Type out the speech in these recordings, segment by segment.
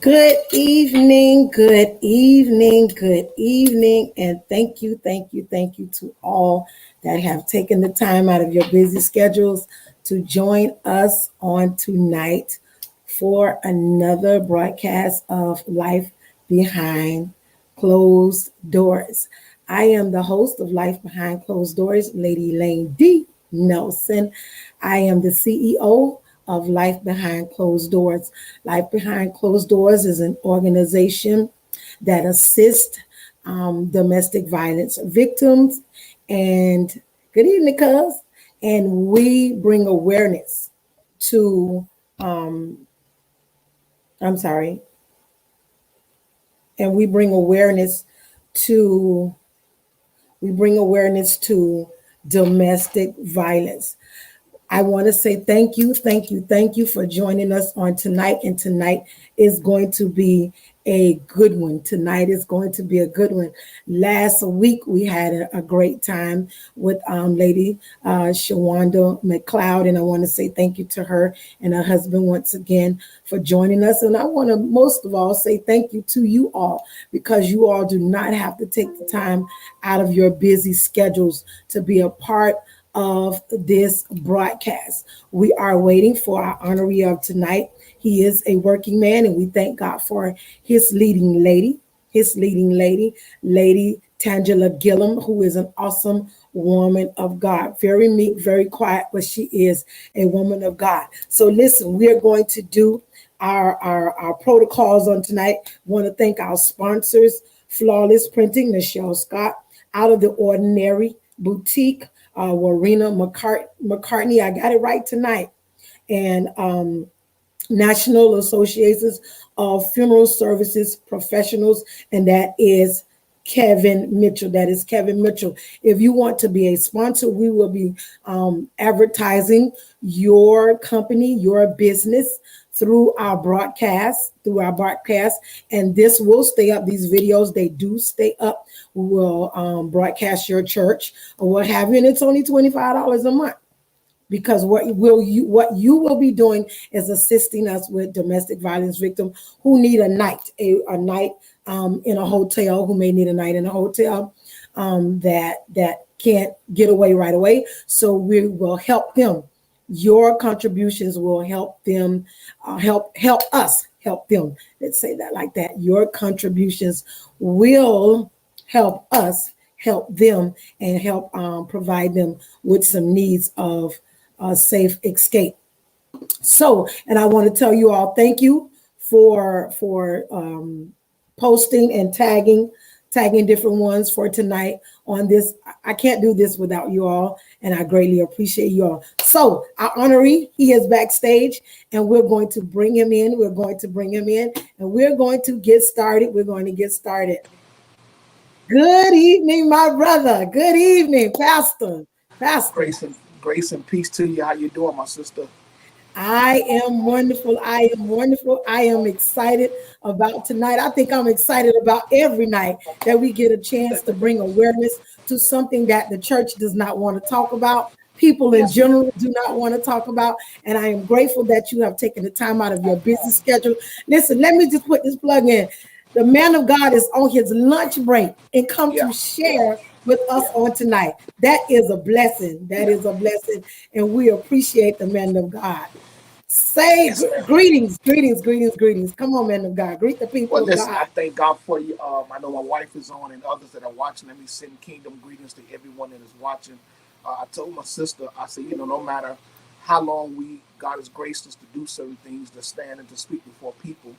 Good evening, good evening, good evening, and thank you to all that have taken the time out of your busy schedules to join us on tonight for another broadcast of Life Behind Closed Doors. I am the host of Life Behind Closed Doors, Lady Elaine D. Nelson. I am the CEO of Life Behind Closed Doors. Life Behind Closed Doors is an organization that assists domestic violence victims. And good evening, cuz. And we bring awareness to, I'm sorry, and to, we bring awareness to domestic violence. I want to say thank you, thank you, thank you for joining us on tonight. And tonight is going to be a good one. Tonight is going to be a good one. Last week we had a great time with Lady Shawanda McLeod, and I want to say thank you to her and her husband once again for joining us. And I want to most of all say thank you to you all, because you all do not have to take the time out of your busy schedules to be a part of this broadcast. We are waiting for our honoree of tonight. He is a working man, and we thank God for his leading lady, Lady Tangela Gillum, who is an awesome woman of God. Very meek, very quiet, but she is a woman of God. So listen, we are going to do our protocols on tonight. Want to thank our sponsors, Flawless Printing, Michelle Scott, Out of the Ordinary Boutique, Warina McCartney. I got it right tonight. And National Associations of Funeral Services Professionals, and that is Kevin Mitchell. That is Kevin Mitchell. If you want to be a sponsor, we will be advertising your company, your business through our broadcast, and this will stay up. These videos, they do stay up. We will broadcast your church or what have you, and it's only $25 a month, because what you will be doing is assisting us with domestic violence victims who need a night in a hotel, who may need a night in a hotel, that can't get away right away. So we will help them. Your contributions will help them, help us help them. Let's say that like that. Your contributions will help us help them, and help provide them with some needs of safe escape. So, and I want to tell you all, thank you for posting and tagging different ones for tonight on this. I can't do this without you all, and I greatly appreciate you all. So, our honoree, he is backstage, and we're going to bring him in. And we're going to get started. Good evening, my brother. Good evening, Pastor. Pastor. Grace and peace to you. How you doing, my sister? I am wonderful. I am wonderful. I am excited about tonight. I think I'm excited about every night that we get a chance to bring awareness to something that the church does not want to talk about. People in Yes, ma'am. general do not want to talk about. And I am grateful that you have taken the time out of your busy schedule. Listen, let me just put this plug in. The man of God is on his lunch break and come Yeah, to share with us yeah, on tonight. That is a blessing. That yeah. is a blessing. And we appreciate the man of God. Say Yes, ma'am. greetings, greetings, greetings, greetings. Come on, man of God. Greet the people Well, of listen, God. I thank God for you. I know my wife is on and others that are watching. Let me send kingdom greetings to everyone that is watching. I told my sister, I said, no matter how long God has graced us to do certain things, to stand and to speak before people.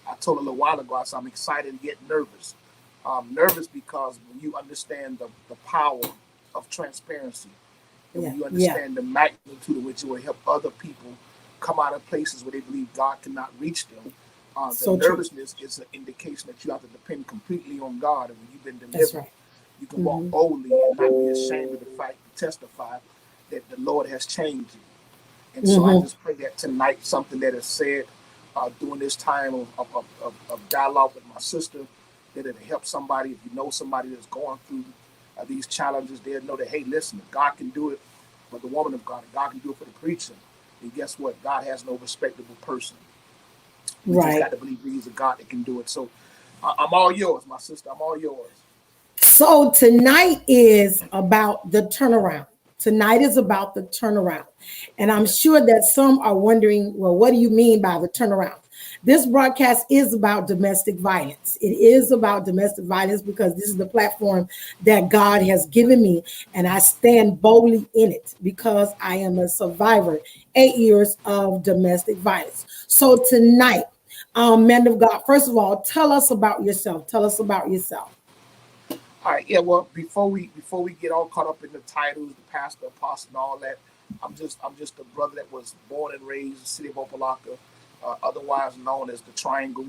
I told her a little while ago, I said, I'm excited yet nervous. Nervous because when you understand the power of transparency, and Yeah, when you yeah. understand the magnitude of which it will help other people come out of places where they believe God cannot reach them, the So true. nervousness is an indication that you have to depend completely on God. And when you've been That's delivered, right. you can walk Hmm. boldly and not be ashamed of the fact to testify that the Lord has changed you. And so I Hmm. just pray that tonight something that is said during this time of dialogue with my sister, that it'll help somebody. If you know somebody that's going through these challenges, they'll know that, hey, listen, if God can do it for the woman of God, if God can do it for the preacher, then guess what? God has no respectable person. We just Right. got to believe He's a God that can do it. So I'm all yours, my sister. I'm all yours. So tonight is about the turnaround. Tonight is about the turnaround. And I'm sure that some are wondering, well, what do you mean by the turnaround? This broadcast is about domestic violence. It is about domestic violence because this is the platform that God has given me, and I stand boldly in it because I am a survivor, 8 years of domestic violence. So tonight, man of God, first of all, tell us about yourself. Tell us about yourself. All right, yeah. Well, before we get all caught up in the titles, the pastor, apostle, and all that, I'm just a brother that was born and raised in the city of Opelika, otherwise known as the Triangle.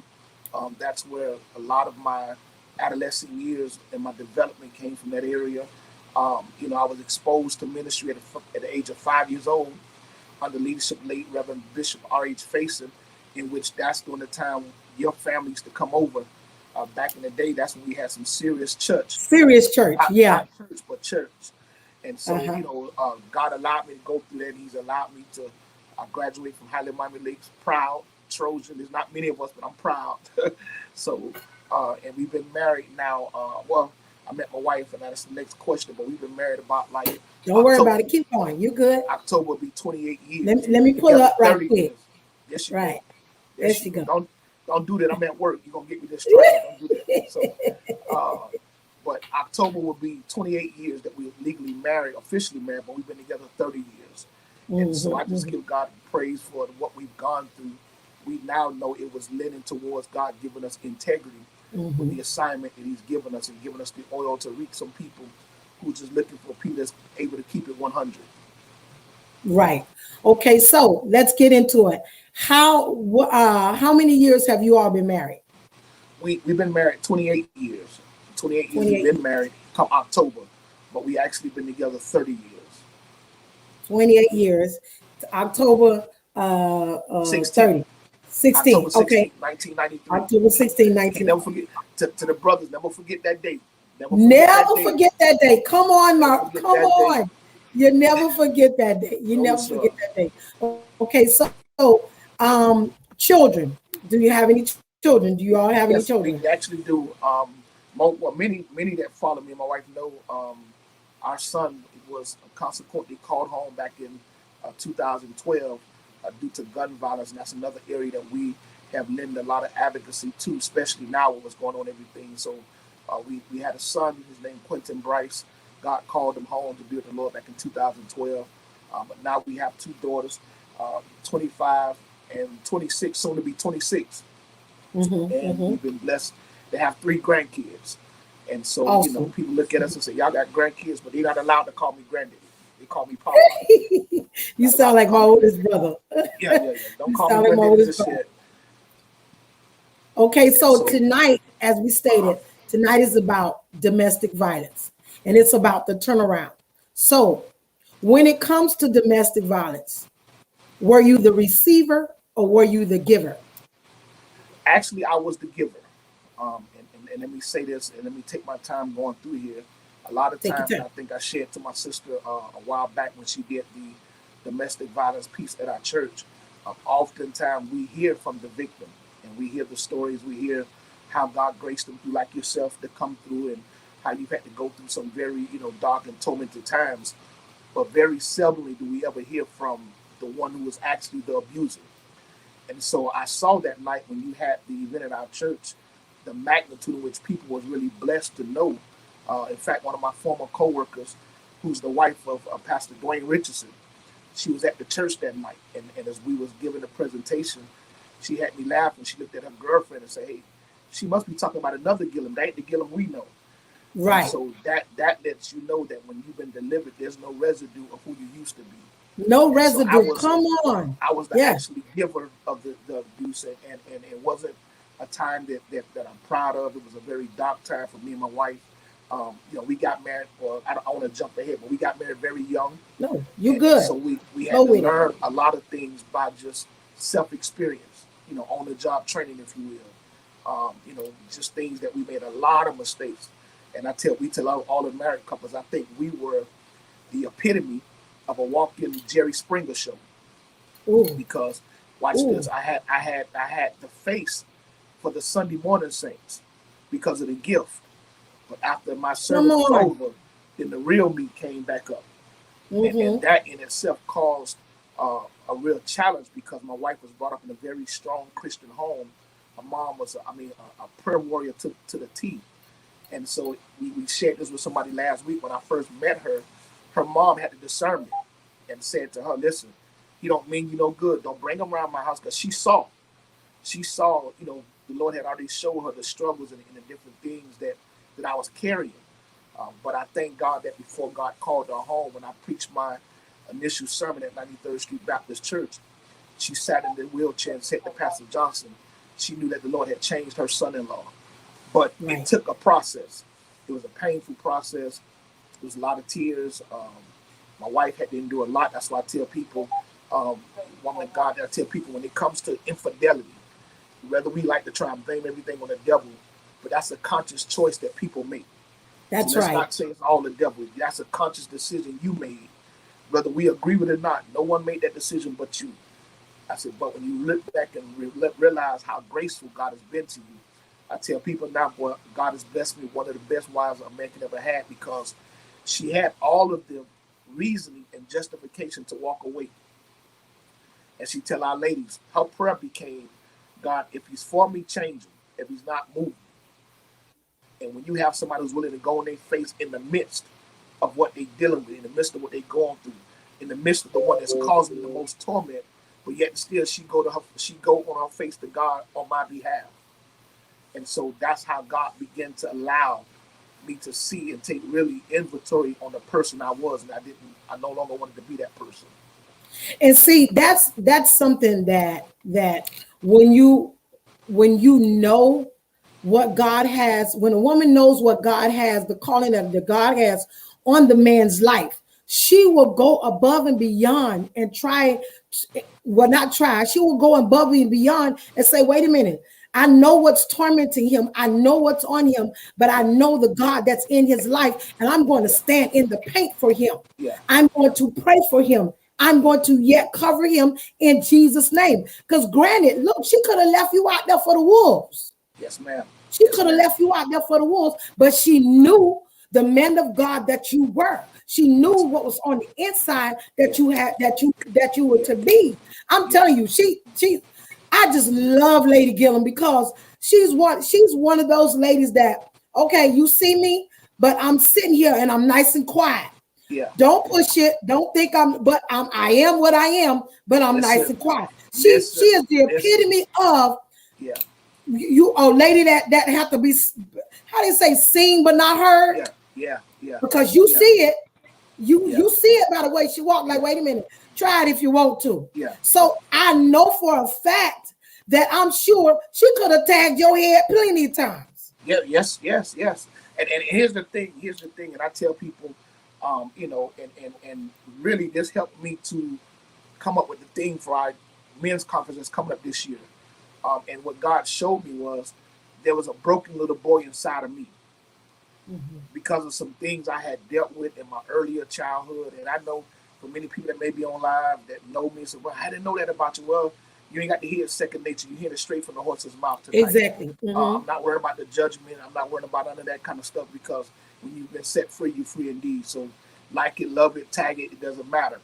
That's where a lot of my adolescent years and my development came from that area. I was exposed to ministry at the age of 5 years old under leadership of late Reverend Bishop R.H. Faison, in which that's during the time your family used to come over. Back in the day, that's when we had some serious church, Serious church. Yeah. not church, but church. And so, Uh-huh. God allowed me to go through that. He's allowed me to graduate from Highland Miami Lakes, proud Trojan. There's not many of us, but I'm proud. So, and we've been married now. Well, I met my wife, and that's the next question. But we've been married about like Don't worry October. about it. Keep going. You good? October will be 28 Let years. me, We've let me been pull together up right 30 quick. years. Yes, you go. Right. There Yes, you she go. go. Don't do that. I'm at work. You're gonna get me distracted. Don't do that. So, uh, but October will be 28 years that we're legally married, officially married, but we've been together 30 years. And so Hmm. I just give God praise for what we've gone through. We now know it was leaning towards God giving us integrity with Hmm. the assignment that He's given us and giving us the oil to reach some people who are just looking for people that's able to keep it 100. Right. Okay. So let's get into it. How many years have you all been married? We've been married 28 years. 28 years we've 28 been years. married come October, but we actually been together 30 years. 28 years. October 16, 30. 16. October Okay. 16th, 1993. October 16, Can't 19. never forget, to the brothers, never forget that date. Never forget that Never date. forget that day. Come on, Never Mark. forget Come that date. on. You never forget that day. You No, never sir. forget that day. Okay, so children. Do you have any children? Do you all have any children? Yes, we actually do. Many that follow me and my wife know our son was consequently called home back in 2012 due to gun violence, and that's another area that we have lent a lot of advocacy to, especially now with what's going on and everything. So we had a son, his name Quentin Bryce. God called him home to be with the Lord back in 2012. But now we have two daughters, 25 and 26, soon to be 26, Hmm. and Hmm. we've been blessed to have three grandkids. And so, Awesome. people look at us and say, "Y'all got grandkids," but they're not allowed to call me granddaddy. They call me Papa. You Not allowed sound to like my call me. oldest brother. Yeah, yeah, yeah. Don't You call me sound like my granddaddy oldest just brother. yet. Okay, And so so, tonight, as we uh, stated, tonight is about domestic violence and it's about the turnaround. So, when it comes to domestic violence, were you the receiver or were you the giver? actually, I was the giver. And let me say this, and let me take my time going through here. A lot of Take your times, and time. I think I shared to my sister a while back when she did the domestic violence piece at our church. Oftentimes, we hear from the victim, and we hear the stories. We hear how God graced them through, like yourself, to come through, and how you've had to go through some very, dark and tormented times. But very seldomly do we ever hear from the one who was actually the abuser. And so I saw that night when you had the event at our church, the magnitude in which people was really blessed to know. In fact, one of my former coworkers, who's the wife of Pastor Dwayne Richardson, she was at the church that night, and as we was giving the presentation, she had me laughing. She looked at her girlfriend and said, "Hey, she must be talking about another Gillum. That ain't the Gillum we know." And Right. so that lets you know that when you've been delivered, there's no residue of who you used to be. No And so I residue. was Come on. I was the Yeah. actually giver of the abuse, and it wasn't a time that I'm proud of. It was a very dark time for me and my wife. We got married, or I don't want to jump ahead, but we got married very young, No, you and good. so we Flow had to with it. learn a lot of things by just self experience, on the job training, if you will. Just things that we made a lot of mistakes, and we tell all the married couples, I think we were the epitome of a walk-in Jerry Springer show Ooh, because watch this. ooh. I had the face for the Sunday morning saints because of the gift. But after my Come service was on. over, then the real me came back up. And Mm-hmm. that in itself caused a real challenge because my wife was brought up in a very strong Christian home. My mom was, a prayer warrior to the T. And so we shared this with somebody last week when I first met her. Her mom had the discernment and said to her, listen, he don't mean you no good. Don't bring him around my house because she saw, the Lord had already shown her the struggles and the different things that I was carrying. But I thank God that before God called her home, when I preached my initial sermon at 93rd Street Baptist Church, she sat in the wheelchair and said to Pastor Johnson, she knew that the Lord had changed her son-in-law. But it Right. took a process. It was a painful process. It was a lot of tears. My wife had to endure a lot. That's why I tell people, um, woman of God, I tell people when it comes to infidelity, whether we like to try and blame everything on the devil, but that's a conscious choice that people make. So That's let's right. not say it's all the devil. That's a conscious decision you made. Whether we agree with it or not, no one made that decision but you. I said, but when you look back and realize how graceful God has been to you, I tell people now, boy, God has blessed me one of the best wives a man could ever had because she had all of the reasoning and justification to walk away. And she tell our ladies, her prayer became, God, if he's for me, change him. If he's not, move him. And when you have somebody who's willing to go in their face in the midst of what they're dealing with, in the midst of what they're going through, in the midst of the one that's causing the most torment, but yet still she go on her face to God on my behalf. And so that's how God began to allow me to see and take really inventory on the person I was, and I no longer wanted to be that person. And see, that's something that when you know what God has, when a woman knows what God has, the calling that God has on the man's life, she will go above and beyond and try, well, not try, she will go above and beyond and say, wait a minute, I know what's tormenting him. I know what's on him, but I know the God that's in his life, and I'm going to Yeah, stand in the paint for him. yeah, I'm going to pray for him. I'm yeah. going to yet cover him in Jesus' name. Because granted, look, she could have left you out there for the wolves. Yes, ma'am. She Yes, could have ma'am. left you out there for the wolves, but she knew the man of God that you were. She knew Yes, ma'am. what was on the inside Yeah, that you had, that you were yeah, to be. I'm yeah, telling you, I just love Lady Gillum because she's one of those ladies that, okay, you see me, but I'm sitting here and I'm nice and quiet. yeah, Don't yeah. push it. Don't think I am what I am, but I'm nice Listen, and quiet. She listen, is the listen. epitome of Yeah, you a lady that have to be, how do you say, seen but not heard, yeah, yeah, yeah, because you yeah, see it. you yeah, you see it by the way she walked. Like, yeah, wait a minute, try it if you want to. yeah, yeah. So I know for a fact that I'm sure she could have tagged your head plenty of times. Yeah, yes, yes, yes. And here's the thing. Here's the thing. And I tell people, and really, this helped me to come up with the thing for our men's conference that's coming up this year. And what God showed me was there was a broken little boy inside of me Mhm. because of some things I had dealt with in my earlier childhood. And I know for many people that may be online that know me, so well, I didn't know that about you. Well, you ain't got to hear second nature. You hear it straight from the horse's mouth tonight. Exactly. I'm not worried about the judgment. I'm not worried about none of that kind of stuff because when you've been set free, you're free indeed. So, like it, love it, tag it, it doesn't matter.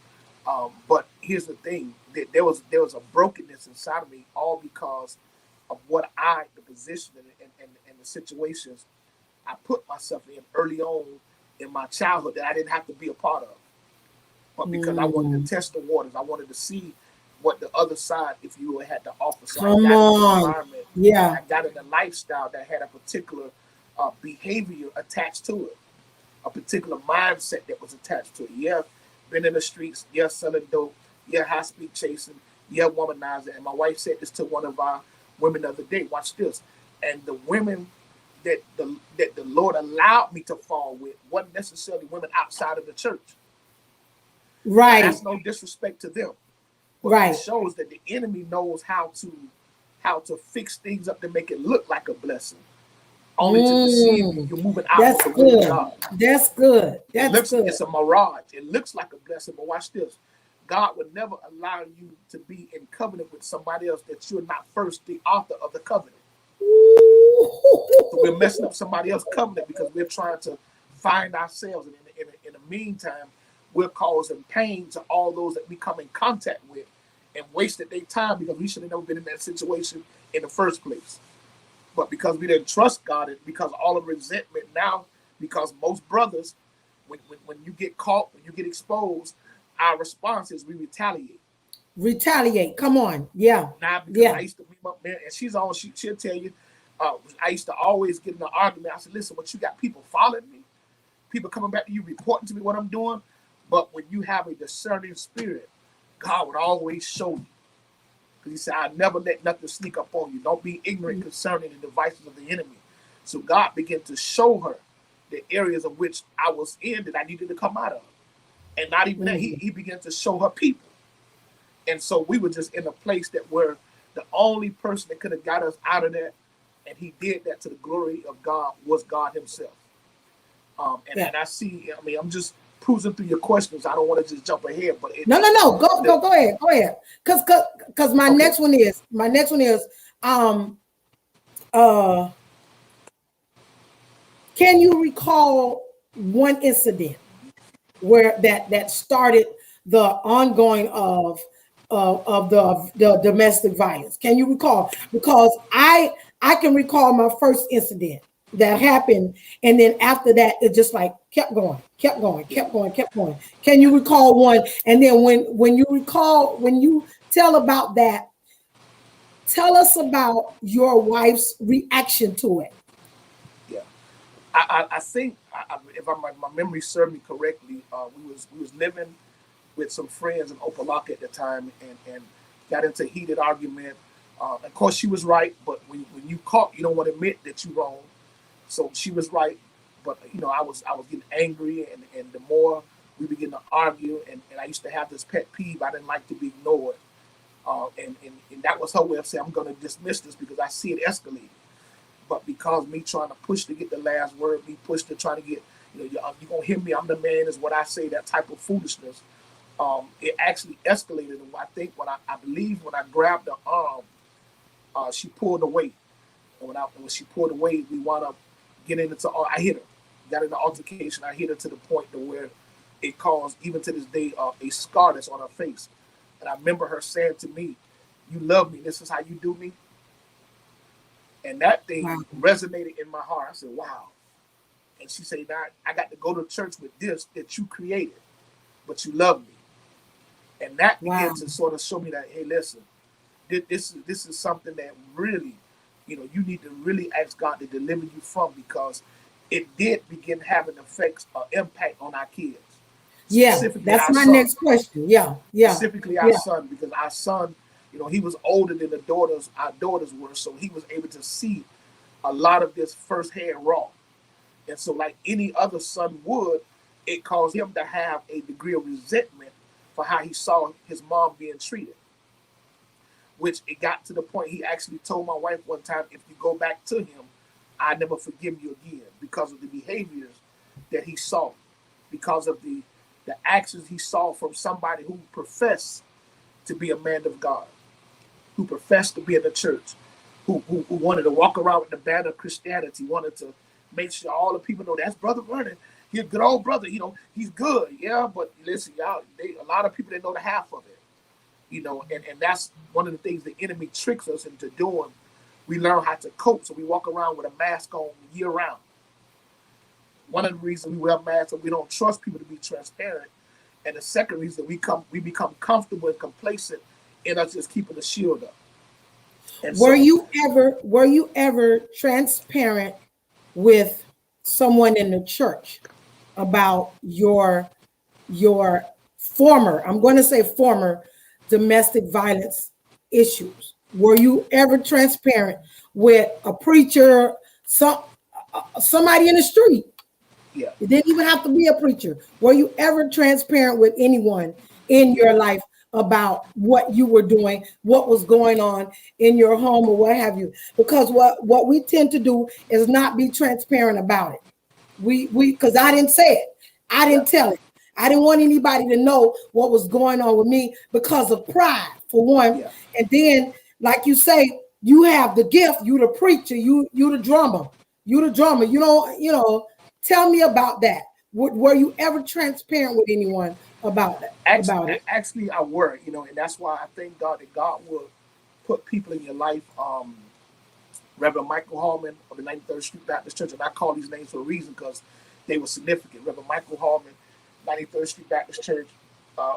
But here's the thing: there was a brokenness inside of me, all because of the position and the situations I put myself in early on in my childhood that I didn't have to be a part of. But because I wanted to Mm. test the waters, I wanted to see what the other side, if you will, had to offer. So I Come got into an on. environment, Yeah. I got in a lifestyle that had a particular behavior attached to it, a particular mindset that was attached to it. Yeah, been in the streets, yeah, selling dope, yeah, high speed chasing, yeah, womanizing. And my wife said this to one of our women the other day. Watch this. And the women that the Lord allowed me to fall with wasn't necessarily women outside of the church. Now Right. that's no disrespect to them, but it Right. shows that the enemy knows how to fix things up to make it look like a blessing, only to deceive you. Mm. You're moving out of That's the will of good. God. That's good. It That's looks good. it's a mirage. It looks like a blessing, but watch this. God would never allow you to be in covenant with somebody else that you're not first the author of the covenant. So we're messing up somebody else's covenant because we're trying to find ourselves. And in the meantime, we're causing pain to all those that we come in contact with and wasted their time because we should have never been in that situation in the first place. But because we didn't trust God, and because all of resentment now, because most brothers, when you get caught, when you get exposed, our response is we retaliate. Retaliate. Come on. Yeah. Now, because Yeah. I used to be my man, and she'll tell you, I used to always get in an argument. I said, listen, but you got people following me, people coming back to you, reporting to me what I'm doing. But when you have a discerning spirit, God would always show you. Because he said, I never let nothing sneak up on you. Don't be ignorant concerning the devices of the enemy. So God began to show her the areas of which I was in that I needed to come out of. And not even that, Mhm. he began to show her people. And so we were just in a place that where the only person that could have got us out of that, and he did that to the glory of God, was God himself. Yeah. And I see, I mean, I'm just cruising through your questions. I don't want to just jump ahead, but No, no, no. Go, the, go, go ahead. Go ahead. Cause okay, my next one is uh can you recall one incident where that started the ongoing of the domestic violence? Can you recall? Because I can recall my first incident that happened, and then after that, it just like kept going, kept going, yeah. kept going, kept going. Can you recall one? And then when you recall, when you tell about that, tell us about your wife's reaction to it. Yeah, I think if my memory served me correctly, we was living with some friends in Opalaka at the time, and got into a heated argument. Of course, she was right, but when you caught, you don't want to admit that you're wrong. So she was right, but I was getting angry, and the more we began to argue, and I used to have this pet peeve. I didn't like to be ignored, and that was her way of saying I'm going to dismiss this because I see it escalating. But because me trying to push to get the last word, me push to try to get, you're gonna hear me, I'm the man, is what I say, that type of foolishness. It actually escalated, and I think I believe when I grabbed her arm, she pulled away, and when she pulled away, we wound up getting into. I hit her, got in the altercation. I hit her to the point to where it caused, even to this day, a scar that's on her face. And I remember her saying to me, "You love me. This is how you do me." And that thing Wow, resonated in my heart. I said, "Wow." And she said, "Now I got to go to church with this that you created, but you love me." And that began wow. to sort of show me that, hey, listen, this is something that really, you need to really ask God to deliver you from, because it did begin having effects or impact on our kids, Yeah, specifically that's our my son, next question. Yeah, yeah, yeah. because our son, he was older than our daughters were, so he was able to see a lot of this firsthand raw. And so, like any other son would, it caused him to have a degree of resentment for how he saw his mom being treated. Which it got to the point he actually told my wife one time, if you go back to him, I never forgive you again, because of the behaviors that he saw, because of the actions he saw from somebody who professed to be a man of God, who professed to be in the church, who wanted to walk around with the banner of Christianity, wanted to make sure all the people know that's Brother Vernon. He's a good old brother, he's good, yeah. But listen, y'all, a lot of people, they know the half of it, and that's one of the things the enemy tricks us into doing. We learn how to cope, so we walk around with a mask on year round. One of the reasons we wear masks is we don't trust people to be transparent, and the second reason we become comfortable and complacent in us just keeping the shield up. And so, Were you ever transparent with someone in the church about your former, I'm going to say former, domestic violence issues? Were you ever transparent with a preacher, somebody in the street? yeah, It didn't even have to be a preacher. Were you ever transparent with anyone in your life about what you were doing, what was going on in your home, or what have you? Because what we tend to do is not be transparent about it. We because I didn't say it, I yeah, didn't tell it. I didn't want anybody to know what was going on with me because of pride, for one. yeah. And then, like you say, you have the gift. You the preacher. You the drummer. You the drummer. Tell me about that. Were you ever transparent with anyone about it? Actually, I were, and that's why I thank God that God will put people in your life. Reverend Michael Hallman of the 93rd Street Baptist Church, and I call these names for a reason because they were significant. Reverend Michael Hallman, 93rd Street Baptist Church,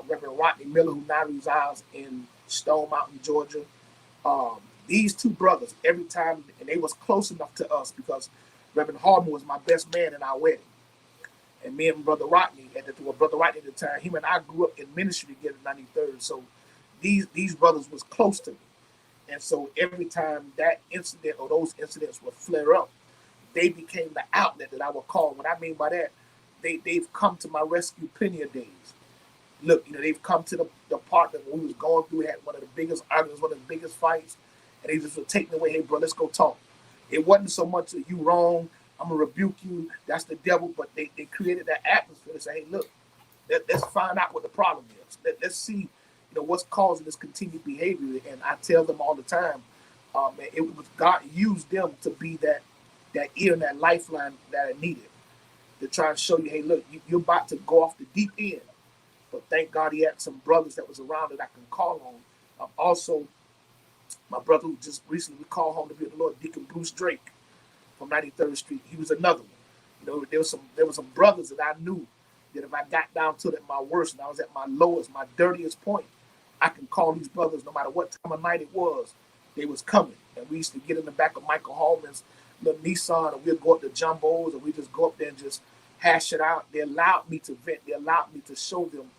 Reverend Rodney Miller, who now resides in Stone Mountain, Georgia. These two brothers, every time, and they was close enough to us because Reverend Hallman was my best man in our wedding. And me and Brother Rodney, Brother Rodney at the time, him and I grew up in ministry together in 93rd. So these brothers was close to me. And so every time that incident or those incidents would flare up, they became the outlet that I would call. What I mean by that, they've come to my rescue plenty of days. Look, they've come to the department when we was going through, had one of the biggest arguments, one of the biggest fights, and they just would take me away, hey, bro, let's go talk. It wasn't so much that you wrong, I'm going to rebuke you, that's the devil, but they created that atmosphere to say, hey, look, let's find out what the problem is. Let's see what's causing this continued behavior. And I tell them all the time, it was God used them to be that ear and that lifeline that I needed to try and show you, hey, look, you're about to go off the deep end. But thank God he had some brothers that was around that I can call on. Also, my brother who just recently called home to be with the Lord, Deacon Bruce Drake from 93rd Street. He was another one. There was some brothers that I knew that if I got down to it at my worst and I was at my lowest, my dirtiest point, I can call these brothers no matter what time of night it was. They was coming. And we used to get in the back of Michael Hallman's little Nissan, and we'd go up to Jumbo's, and we just go up there and just hash it out. They allowed me to vent. They allowed me to show them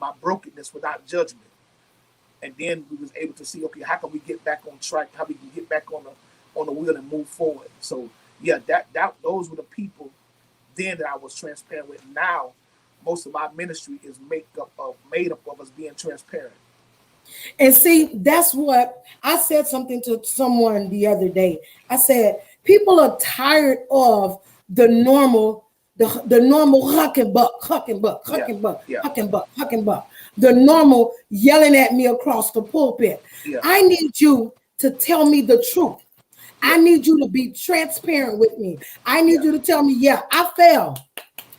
my brokenness without judgment. And then we was able to see, okay, how can we get back on track? How we can get back on the wheel and move forward. So yeah, that those were the people then that I was transparent with. Now, most of our ministry is made up of us being transparent. And see, that's what I said something to someone the other day. I said, people are tired of the normal, the normal huck and buck, huck and buck, huck Yeah, and buck, yeah, huck and buck, huck and buck. The normal yelling at me across the pulpit. yeah, I need you to tell me the truth. I yeah, need you to be transparent with me. I need yeah, you to tell me, yeah, I fell.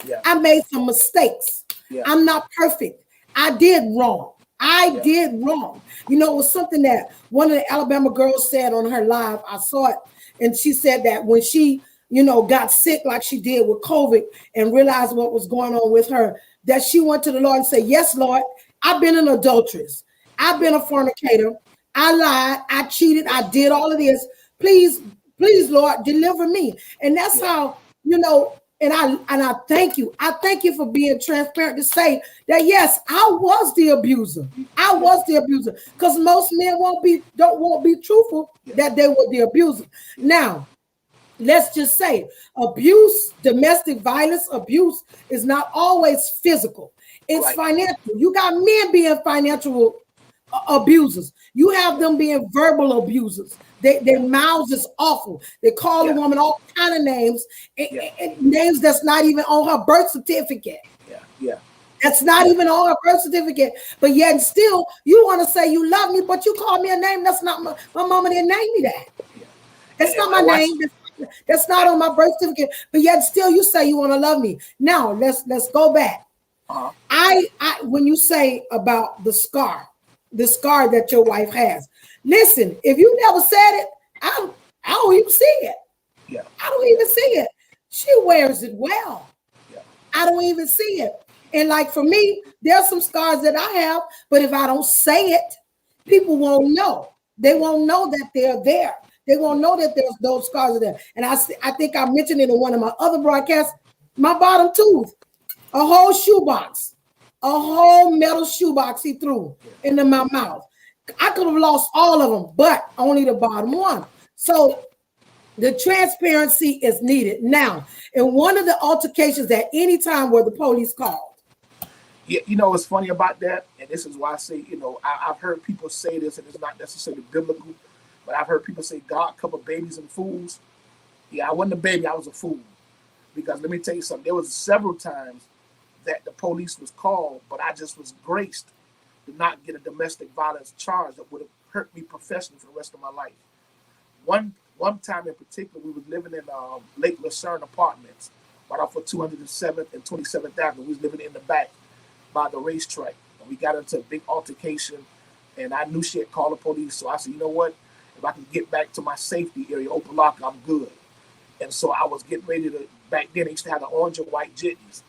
yeah, I made some mistakes. yeah, I'm not perfect. I did wrong. I yeah, did wrong. It was something that one of the Alabama girls said on her live. I saw it. And she said that when she, got sick like she did with COVID and realized what was going on with her, that she went to the Lord and said, yes, Lord, I've been an adulteress. I've yeah, been a fornicator. I lied. I cheated. yeah, I did all of this. Please, please, Lord, deliver me. And that's yeah, how, and I thank you. I thank you for being transparent to say that yes, I was the abuser. I yeah, was the abuser. Because most men won't be truthful yeah, that they were the abuser. yeah. Now, let's just say abuse, domestic violence abuse is not always physical. It's Right. financial. You got men being financial abusers. You have Yeah, them being verbal abusers. Their yeah, mouths is awful. They call a yeah, woman all kind of names, yeah, and names that's not even on her birth certificate. yeah, yeah, That's not yeah, even on her birth certificate. But yet still, you want to say you love me, but you call me a name that's not my mama didn't name me that. yeah. That's not my And watch. name. That's not on my birth certificate. But yet still, you say you want to love me. Now let's go back. Uh-huh. I when you say about the scar that your wife has, listen, if you never said it, I don't even see it. Yeah, I don't yeah, even see it. She wears it well. yeah, I don't even see it. And like for me, there's some scars that I have, but if I don't say it, yeah, people won't know. They yeah, won't know that they're there. They won't yeah, know that there's those scars are there. And I think I mentioned it in one of my other broadcasts. My bottom tooth, a whole shoebox, a whole metal shoebox he threw yeah. into my mouth. I could have lost all of them, but only the bottom one. So the transparency is needed. Now, in one of the altercations at any time where the police called, Yeah, what's funny about that, and this is why I say, I've heard people say this, and it's not necessarily biblical, but I've heard people say God covered babies and fools. Yeah, I wasn't a baby, I was a fool. Because let me tell you something, there was several times that the police was called, but I just was graced to not get a domestic violence charge that would have hurt me professionally for the rest of my life. One time in particular, we was living in Lake Lucerne apartments. right off of 207th and 27th Avenue. We was living in the back by the racetrack. And we got into a big altercation, and I knew she had called the police. So I said, you know what? If I can get back to my safety area, open lock, I'm good. And so I was getting ready to, back then, I used to have the orange and white jitneys.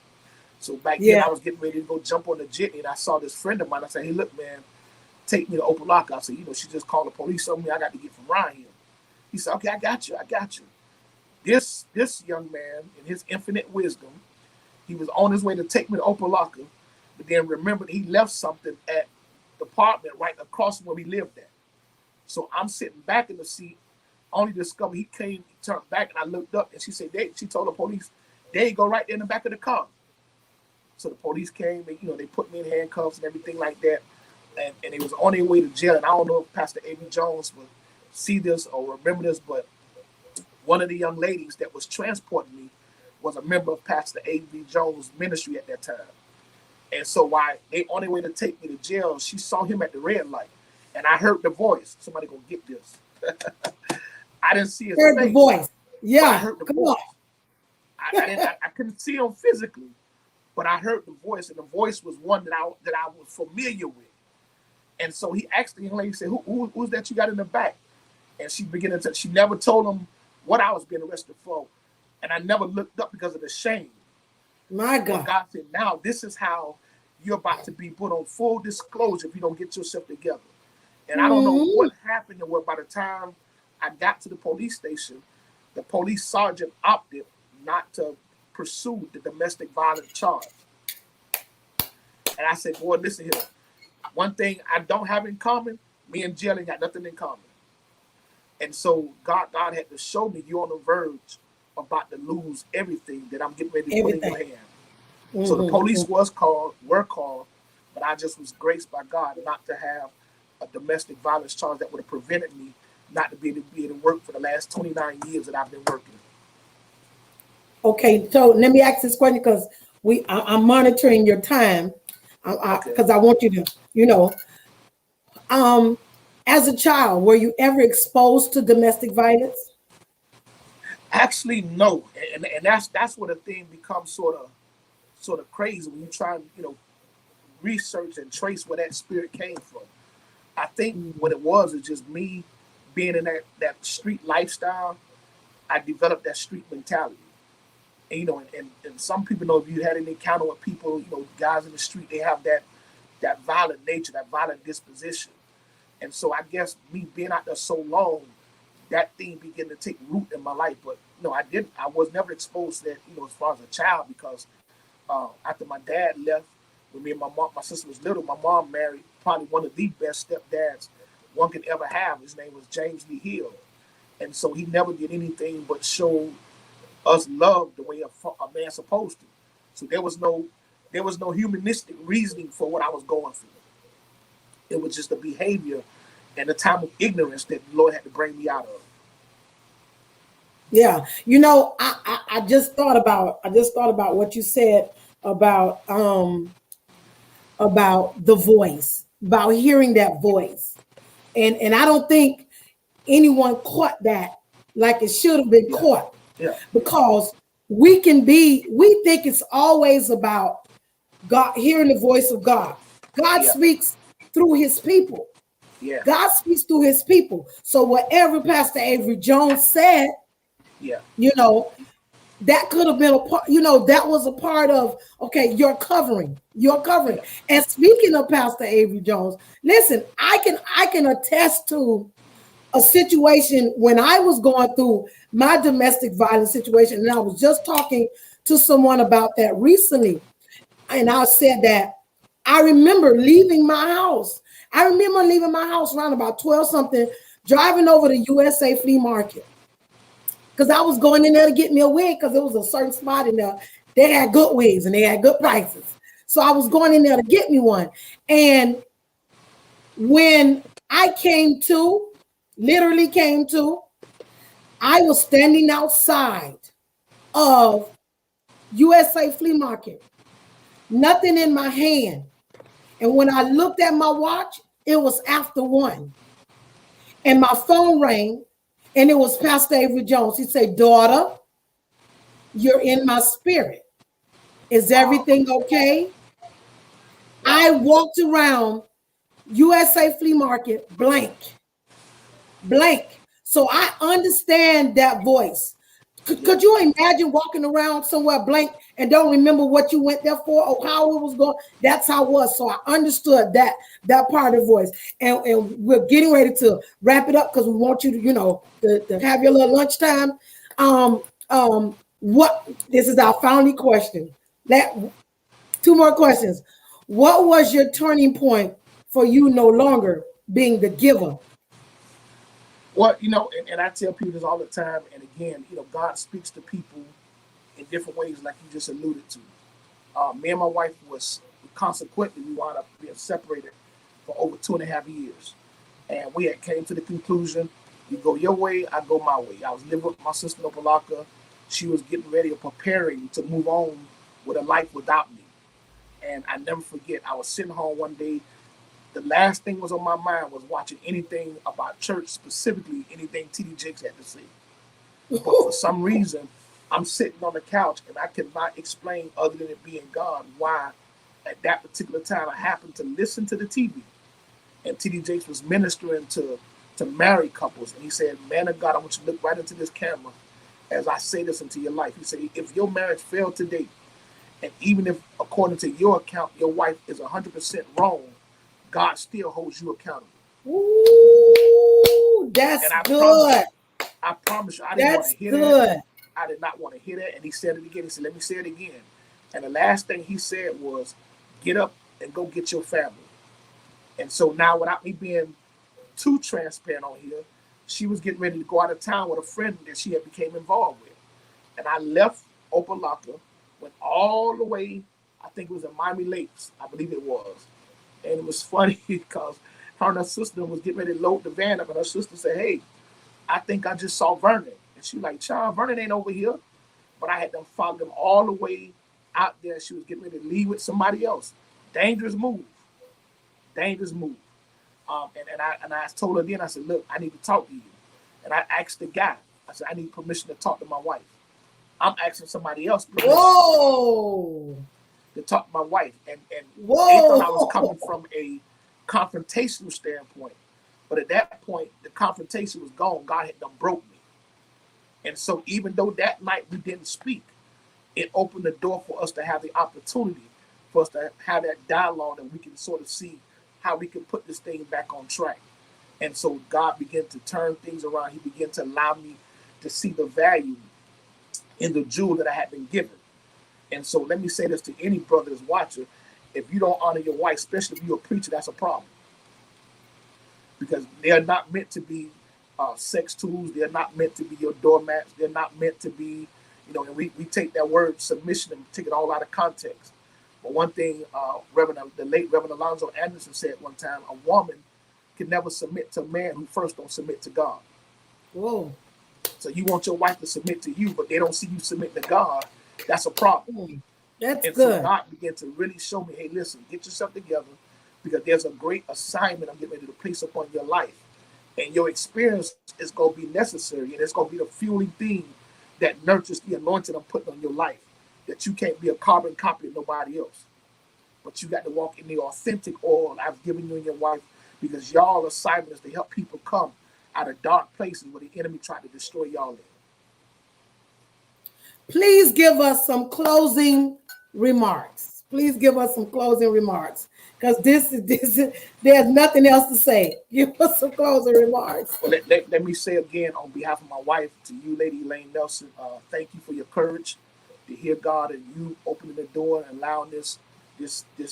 So back then, Yeah. I was getting ready to go jump on the jitney, and I saw this friend of mine. I said, hey, look, man, take me to open lock. I said, you know, she just called the police on me. I got to get from around here. He said, okay, I got you. I got you. This young man, in his infinite wisdom, he was on his way to take me to open locker, but then remembered he left something at the apartment right across from where we lived at. So I'm sitting back in the seat, only discovered he came, he turned back, and I looked up, and she said, she told the police, there you go, right there in the back of the car. So the police came, and they put me in handcuffs and everything like that, and they was on their way to jail. And I don't know if Pastor A.B. Jones would see this or remember this, but one of the young ladies that was transporting me was a member of Pastor A.B. Jones' ministry at that time. And so while they on their way to take me to jail, she saw him at the red light. And I heard the voice. Somebody gonna get this. I didn't see his Heard the face, voice. but I Yeah. heard the Come voice. on. I couldn't see him physically, but I heard the voice, and the voice was one that I was familiar with. And so he asked the young lady, he said, who's that you got in the back? And she began to tell, she never told him what I was being arrested for. And I never looked up because of the shame. My But God. God said, now this is how you're about to be put on full disclosure if you don't get yourself together. And I don't know Mhm. what happened and what by the time I got to the police station, the police sergeant opted not to pursue the domestic violence charge. And I said, boy, listen here. One thing I don't have in common, me and jail ain't got nothing in common. And so God had to show me you're on the verge about to lose everything that I'm getting ready to put in your Everything. hand. So the Mm-hmm. police were called, but I just was graced by God not to have a domestic violence charge that would have prevented me not to be able to work for the last 29 years that I've been working. Okay, so let me ask this question because I'm monitoring your time. Okay. Because I want you to, you know, um, as a child, were you ever exposed to domestic violence? Actually, no, and that's where the thing becomes sort of crazy when you try and research and trace where that spirit came from. I think what it was is just me being in that street lifestyle. I developed that street mentality. And, and some people know if you had an encounter with people, guys in the street, they have that violent nature, that violent disposition. And so I guess me being out there so long, that thing began to take root in my life. But no, I didn't. I was never exposed to that, as far as a child, because after my dad left, when me and my sister was little, my mom married probably one of the best stepdads one could ever have. His name was James Lee Hill, and so he never did anything but show us love the way a man's supposed to. So there was no humanistic reasoning for what I was going through. It was just the behavior and the time of ignorance that the Lord had to bring me out of. Yeah, I just thought about what you said about the voice, about hearing that voice, and I don't think anyone caught that like it should have been Yeah, caught, yeah, yeah, because we think it's always about God, hearing the voice of God. God yeah, speaks through his people. yeah, God speaks through his people. So whatever Pastor Avery Jones said, yeah, you know, that could have been a part, that was a part of, okay, your covering. yeah, And speaking of Pastor Avery Jones, listen, I can attest to a situation when I was going through my domestic violence situation, and I was just talking to someone about that recently. And I said that I remember leaving my house. I remember leaving my house around about 12 something, driving over to USA Flea Market, because I was going in there to get me a wig, because there was a certain spot in there. They had good wigs and they had good prices. So I was going in there to get me one. And when I literally came to, I was standing outside of USA Flea Market, nothing in my hand. And when I looked at my watch, it was after 1. And my phone rang, and it was Pastor Avery Jones. He said, daughter, You're in my spirit. Is everything okay? I Wow. walked around USA Flea Market blank. So I understand that voice. Could Yeah. you imagine walking around somewhere blank and don't remember what you went there for or how it was going? That's how it was. So I understood that part of the voice. And we're getting ready to wrap it up because we want you to, to have your little lunchtime. What this is our final question. Let two more questions. What was your turning point for you no longer being the giver? Well, and I tell people this all the time. And again, God speaks to people in different ways, like you just alluded to. Me and my wife was consequently we wound up being separated for over 2.5 years, and we had came to the conclusion: you go your way, I go my way. I was living with my sister in Opalaka. She was getting ready or preparing to move on with a life without me. And I never forget, I was sitting home one day. The last thing was on my mind was watching anything about church, specifically anything TD Jakes had to say. But for some reason, I'm sitting on the couch and I cannot explain, other than it being God, why at that particular time I happened to listen to the TV. And TD Jakes was ministering to married couples. And he said, "Man of God, I want you to look right into this camera as I say this into your life." He said, "If your marriage failed today, and even if, according to your account, your wife is 100% wrong, God still holds you accountable." Ooh, that's And good. I promise you, I didn't want to That's hear that. good. I did not want to hear that. And he said it again. He said, "Let me say it again." And the last thing he said was, "Get up and go get your family." And so now, without me being too transparent on here, she was getting ready to go out of town with a friend that she had became involved with. And I left Opalaka, went all the way, I think it was in Miami Lakes, I believe it was. And it was funny because her and her sister was getting ready to load the van up, and her sister said, "Hey, I think I just saw Vernon." And she like, "Child, Vernon ain't over here." But I had them follow them all the way out there. She was getting ready to leave with somebody else. Dangerous move. Dangerous move. And I told her then, I said, "Look, I need to talk to you." And I asked the guy, I said, "I need permission to talk to my wife." I'm asking somebody else permission Whoa. to talk to my wife. And they thought I was coming Whoa. from a confrontational standpoint. But at that point, the confrontation was gone. God had done broke me. And so even though that night we didn't speak, it opened the door for us to have the opportunity for us to have that dialogue, and we can sort of see how we can put this thing back on track. And so God began to turn things around. He began to allow me to see the value in the jewel that I had been given. And so let me say this to any brother that's watching: if you don't honor your wife, especially if you're a preacher, that's a problem, because they're not meant to be sex tools. They're not meant to be your doormats. They're not meant to be, and we take that word submission and take it all out of context. But one thing, the late Reverend Alonzo Anderson said one time: a woman can never submit to a man who first don't submit to God. Whoa. So you want your wife to submit to you, but they don't see you submitting to God. That's a problem. Mm. That's And so good. God began to really show me, "Hey, listen, get yourself together, because there's a great assignment I'm getting ready to place upon your life. And your experience is going to be necessary, and it's going to be the fueling thing that nurtures the anointing I'm putting on your life. That you can't be a carbon copy of nobody else, but you got to walk in the authentic oil I've given you and your wife, because y'all assignment is to help people come out of dark places where the enemy tried to destroy y'all in." Please give us some closing remarks. Please give us some closing remarks. Because there's nothing else to say. Give us some closing remarks. Well, let me say again, on behalf of my wife, to you, Lady Elaine Nelson, thank you for your courage to hear God, and you opening the door and allowing this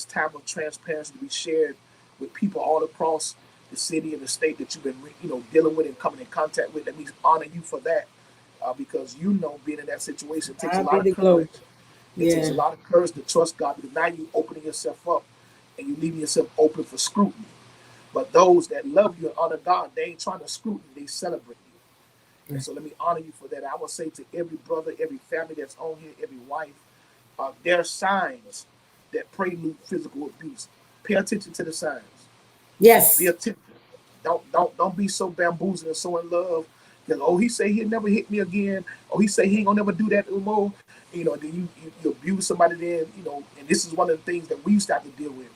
time of transparency to be shared with people all across the city and the state that you've been dealing with and coming in contact with. Let me honor you for that, because being in that situation takes a God be lot of the glory. courage. It takes a Yeah. lot of courage to trust God, because now you're opening yourself up and you're leaving yourself open for scrutiny. But those that love you and honor God, they ain't trying to scrutiny, they celebrate you. And so let me honor you for that. I will say to every brother, every family that's on here, every wife, there are signs that prelude physical abuse. Pay attention to the signs. Be Yes. attentive. Don't be so bamboozled and so in love Because oh, he say he'll never hit me again. Oh, he say he ain't gonna never do that no more. Then you abuse somebody. Then and this is one of the things that we used to have to deal with.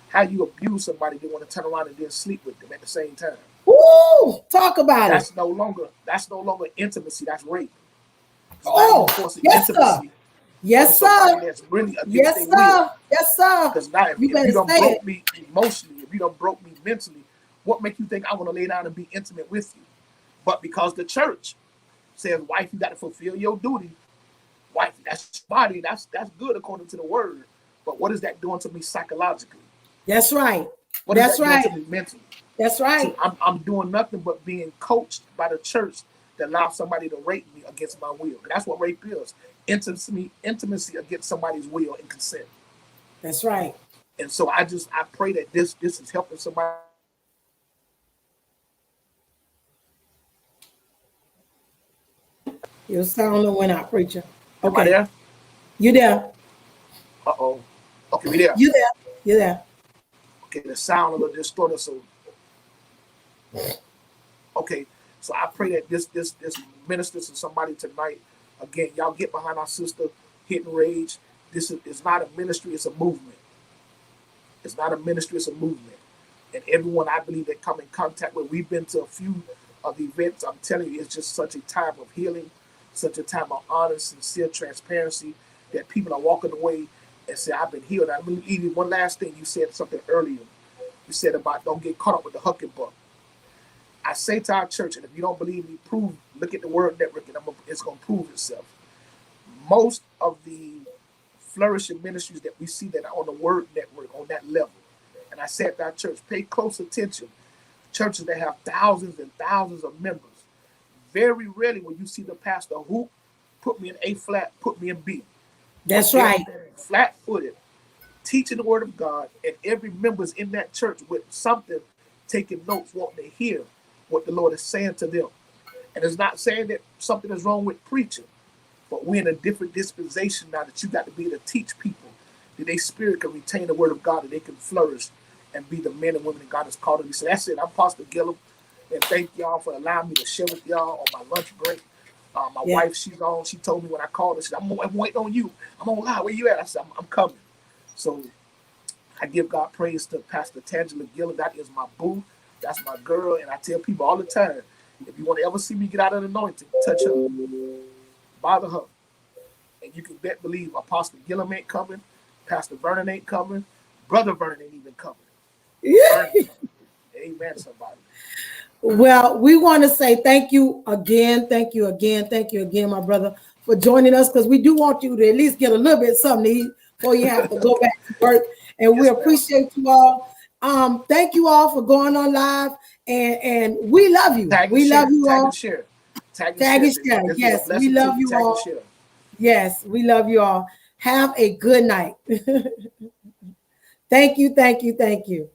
How you abuse somebody, they want to turn around and then sleep with them at the same time. Woo! Talk about it. That's no longer intimacy. That's rape. Because now you Oh, forcing yes, sir. intimacy on Yes, somebody sir. that's really against Yes, their will. sir. Yes, sir. Because now, You if you better don't say it. broke me emotionally, if you don't broke me mentally, what make you think I want to lay down and be intimate with you? But because the church says, wife, you got to fulfill your duty. Wife, that's body. That's good according to the word. But what is that doing to me psychologically? That's right. What is That's that doing right. to me mentally? That's See, right. I'm doing nothing but being coached by the church that allows somebody to rape me against my will. And that's what rape is. Intimacy against somebody's will and consent. That's right. And so I pray that this is helping somebody. Your sound went out, preacher. Am I Okay. there? You there. Uh-oh. Okay, we there. You there. You there. Okay, the sound a little distorted. So okay. So I pray that this ministers to somebody tonight. Again, y'all get behind our sister, Hidden Rage. This is not a ministry, it's a movement. It's not a ministry, it's a movement. And everyone I believe that come in contact with, we've been to a few of the events. I'm telling you, it's just such a time of healing, such a time of honest, sincere transparency that people are walking away and say, I've been healed. I believe one last thing, you said something earlier. You said about don't get caught up with the hucking buck. I say to our church, and if you don't believe me, look at the Word Network, and it's going to prove itself. Most of the flourishing ministries that we see that are on the Word Network on that level, and I said to our church, pay close attention. Churches that have thousands and thousands of members, very rarely will you see the pastor who put me in A flat, put me in B, but That's they're right. standing flat footed, teaching the Word of God, and every member's in that church with something, taking notes, wanting to hear what the Lord is saying to them. And it's not saying that something is wrong with preaching, but we're in a different dispensation now that you got to be able to teach people that their spirit can retain the word of God and they can flourish and be the men and women that God has called them to be. So that's it. I'm Pastor Gillum, and thank y'all for allowing me to share with y'all on my lunch break. My Yeah. wife, she's on. She told me when I called her, she said, I'm waiting on you. I'm on live. Where you at? I said, I'm coming. So I give God praise to Pastor Tangela Gillum. That is my boo. That's my girl. And I tell people all the time, if you want to ever see me get out of the anointing, touch her, bother her. And you can bet believe Apostle Gillum ain't coming, Pastor Vernon ain't coming, Brother Vernon ain't even coming. Vernon coming. Amen, somebody. Well, we want to say thank you again. Thank you again. Thank you again, my brother, for joining us because we do want you to at least get a little bit something to eat before you have to go back to work. And we Yes, ma'am. appreciate you all. Thank you all for going on live. And we love you. Tag and We love share. you Tag and all. share. Tag and Tag share. and If share. this was a Yes, we blessing to love you, you tag and all. share. Yes, we love you all. Have a good night. Thank you. Thank you. Thank you.